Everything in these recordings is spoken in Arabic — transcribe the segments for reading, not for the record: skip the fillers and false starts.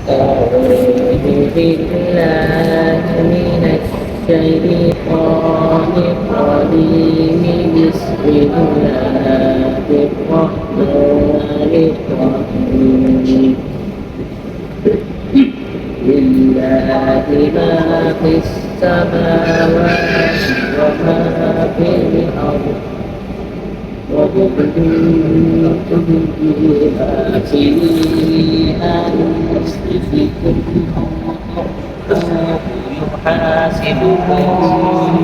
أعوذ بالله من الشيطان الرجيم بسم الله الرحمن الرحيم لله ما في السماوات وما في الأرض وكنتم في أنفسكم يحاسبكم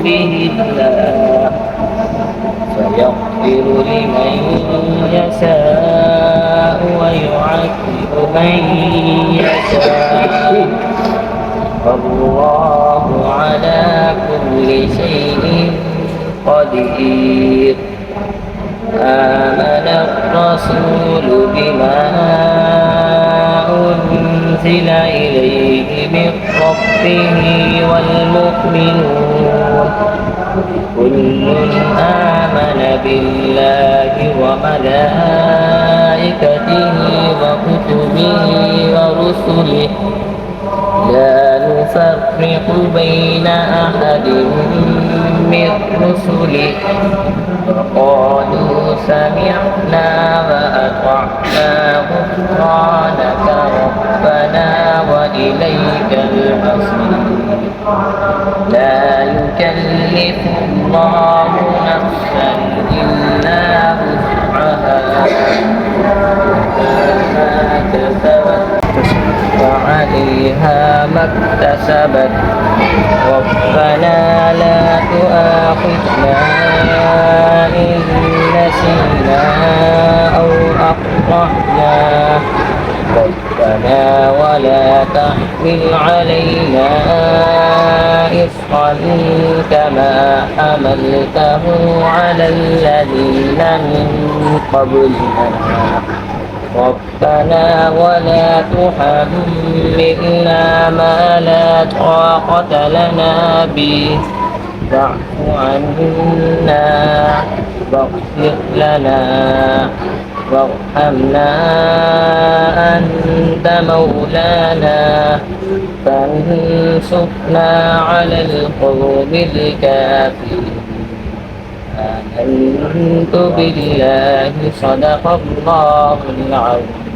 به الله فيغفر لمن يشاء ويعذب من يشاء والله على كل شيء قدير آمن الرسول بما أنزل إليه من ربه والمؤمنون كل آمن بالله وملائكته وكتبه ورسله لا نفرق بين أحد من رسله وقالوا سمعنا وأطعنا غفرانك ربنا وإليك المصير لا يكلف الله نفسا إلا وسعها ما كسبت وعليها ما اكتسبت ربنا لا تؤاخذنا إن نسينا أو أخطأنا ربنا ولا تحمل علينا إصرا كما حملته على الذين من قبلنا ربنا ولا تحملنا ما لا طاقة لنا به واعف عنا واغفر لنا وارحمنا أنت مولانا فانصرنا على القوم الكافرين آمنت بالله صدق الله العظيم